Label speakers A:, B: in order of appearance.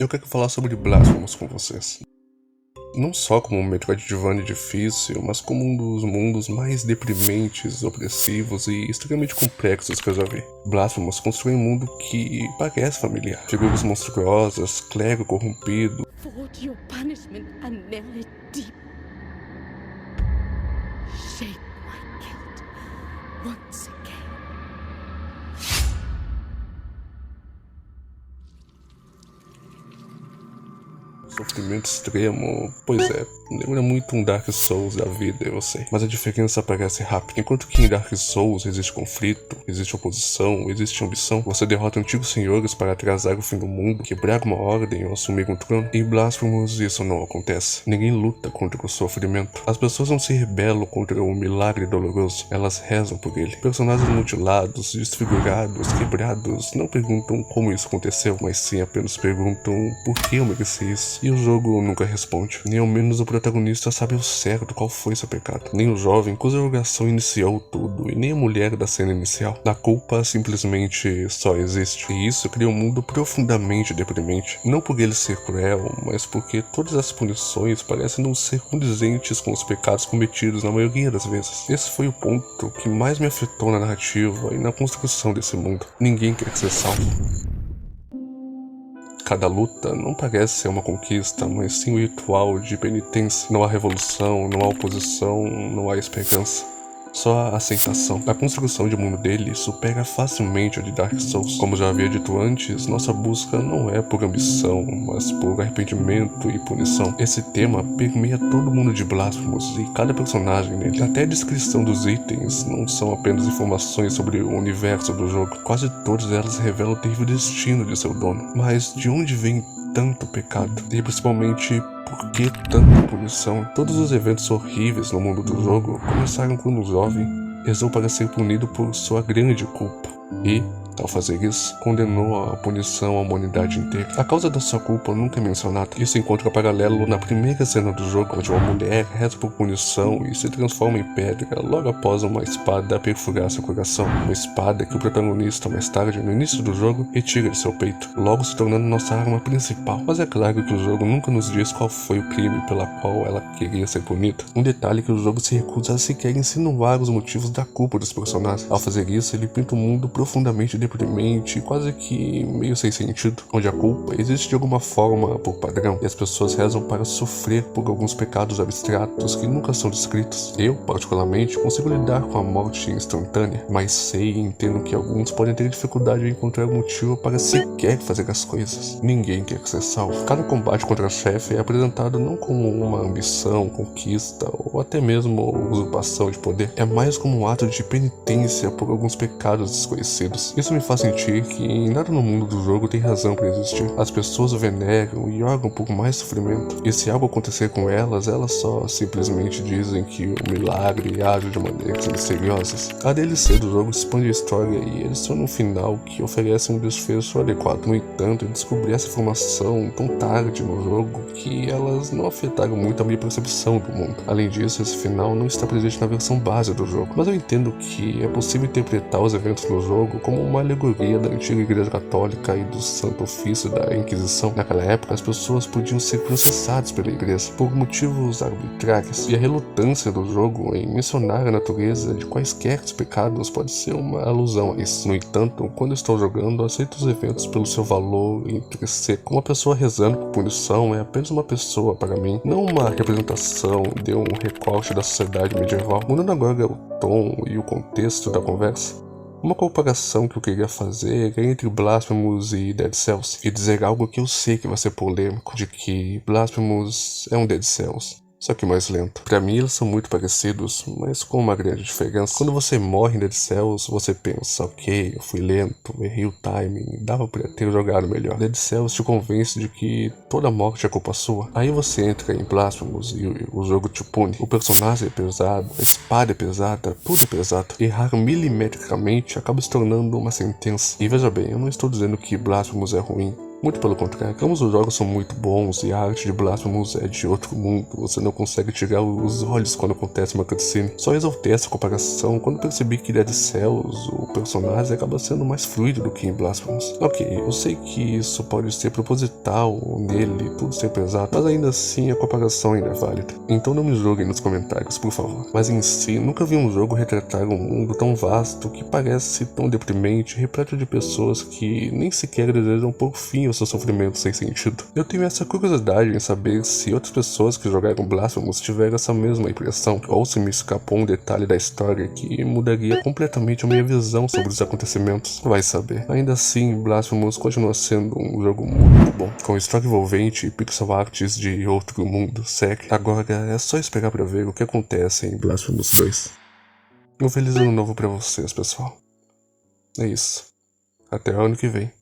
A: Eu quero falar sobre Blasphemous com vocês. Não só como um Metroidvania difícil, mas como um dos mundos mais deprimentes, opressivos e extremamente complexos que eu já vi. Blasphemous constrói um mundo que parece familiar. Figuras monstruosas, clero corrompido.
B: Forge your punishment and nail it deep. Shake my guilt once again.
A: Sofrimento extremo, pois é, lembra muito um Dark Souls da vida, eu sei. Mas a diferença aparece rápido. Enquanto que em Dark Souls existe conflito, existe oposição, existe ambição, você derrota antigos senhores para atrasar o fim do mundo, quebrar uma ordem ou assumir um trono. Em Blasphemous isso não acontece. Ninguém luta contra o sofrimento. As pessoas não se rebelam contra o milagre doloroso, elas rezam por ele. Personagens mutilados, desfigurados, quebrados, não perguntam como isso aconteceu, mas sim apenas perguntam por que eu mereci isso. E o jogo nunca responde. Nem ao menos o protagonista sabe ao certo qual foi seu pecado. Nem o jovem cuja julgação iniciou tudo, e nem a mulher da cena inicial. A culpa simplesmente só existe. E isso cria um mundo profundamente deprimente. Não por ele ser cruel, mas porque todas as punições parecem não ser condizentes com os pecados cometidos na maioria das vezes. Esse foi o ponto que mais me afetou na narrativa e na construção desse mundo. Ninguém quer ser salvo. Cada luta não parece ser uma conquista, mas sim um ritual de penitência. Não há revolução, não há oposição, não há esperança. Só a aceitação. A construção de mundo dele supera facilmente a de Dark Souls. Como já havia dito antes, nossa busca não é por ambição, mas por arrependimento e punição. Esse tema permeia todo mundo de Blasphemous e cada personagem nele. Até a descrição dos itens não são apenas informações sobre o universo do jogo. Quase todas elas revelam o terrível destino de seu dono. Mas de onde vem tanto pecado? E principalmente, por que tanta punição? Todos os eventos horríveis no mundo do jogo começaram quando um jovem rezou para ser punido por sua grande culpa. E, ao fazer isso, condenou a punição à humanidade inteira. A causa da sua culpa nunca é mencionada. Isso encontra paralelo na primeira cena do jogo, onde uma mulher reza por punição e se transforma em pedra logo após uma espada perfurar seu coração. Uma espada que o protagonista, mais tarde, no início do jogo, retira de seu peito, logo se tornando nossa arma principal. Mas é claro que o jogo nunca nos diz qual foi o crime pela qual ela queria ser punida. Um detalhe é que o jogo se recusa a sequer insinuar os motivos da culpa dos personagens. Ao fazer isso, ele pinta um mundo profundamente deprimente, quase que meio sem sentido, onde a culpa existe de alguma forma por padrão, e as pessoas rezam para sofrer por alguns pecados abstratos que nunca são descritos. Eu, particularmente, consigo lidar com a morte instantânea, mas sei e entendo que alguns podem ter dificuldade em encontrar um motivo para sequer fazer as coisas. Ninguém quer ser salvo. Cada combate contra a chefe é apresentado não como uma ambição, conquista ou até mesmo usurpação de poder, é mais como um ato de penitência por alguns pecados desconhecidos. Isso me faz sentir que nada no mundo do jogo tem razão para existir. As pessoas o veneram e orgam por mais sofrimento. E se algo acontecer com elas só simplesmente dizem que o milagre age de maneiras misteriosas. A DLC do jogo expande a história e adiciona um final que oferece um desfecho adequado. No entanto, eu descobri essa informação tão tarde no jogo que elas não afetaram muito a minha percepção do mundo. Além disso, esse final não está presente na versão base do jogo. Mas eu entendo que é possível interpretar os eventos no jogo como uma alegoria da antiga igreja católica e do santo ofício da Inquisição. Naquela época, as pessoas podiam ser processadas pela igreja por motivos arbitrários, e a relutância do jogo em mencionar a natureza de quaisquer pecados pode ser uma alusão a isso. No entanto, quando eu estou jogando, aceito os eventos pelo seu valor intrínseco. Uma pessoa rezando por punição é apenas uma pessoa para mim, não uma representação de um recorte da sociedade medieval. Mudando agora o tom e o contexto da conversa, uma comparação que eu queria fazer é entre Blasphemous e Dead Cells, e dizer algo que eu sei que vai ser polêmico, de que Blasphemous é um Dead Cells, só que mais lento. Pra mim eles são muito parecidos, mas com uma grande diferença. Quando você morre em Dead Cells, você pensa, ok, eu fui lento, errei o timing, dava pra ter jogado melhor. Dead Cells te convence de que toda morte é culpa sua. Aí você entra em Blasphemous e o jogo te pune. O personagem é pesado, a espada é pesada, tudo é pesado. Errar milimetricamente acaba se tornando uma sentença. E veja bem, eu não estou dizendo que Blasphemous é ruim, Muito pelo contrário, ambos os jogos são muito bons e a arte de Blasphemous é de outro mundo. Você não consegue tirar os olhos quando acontece uma cutscene. Só exaltei essa comparação quando percebi que Dead Cells, o personagem, acaba sendo mais fluido do que em Blasphemous. Ok, eu sei que isso pode ser proposital nele, tudo ser pesado, mas ainda assim a comparação ainda é válida. Então não me julguem nos comentários, por favor. Mas em si, nunca vi um jogo retratar um mundo tão vasto que parece tão deprimente, repleto de pessoas que nem sequer desejam por fim o seu sofrimento sem sentido. Eu tenho essa curiosidade em saber se outras pessoas que jogaram Blasphemous tiveram essa mesma impressão, ou se me escapou um detalhe da história que mudaria completamente a minha visão sobre os acontecimentos. Vai saber. Ainda assim, Blasphemous continua sendo um jogo muito bom, com história envolvente e pixel arts de outro mundo, sério. Agora é só esperar pra ver o que acontece em Blasphemous 2. Um feliz ano novo pra vocês, pessoal. É isso. Até o ano que vem.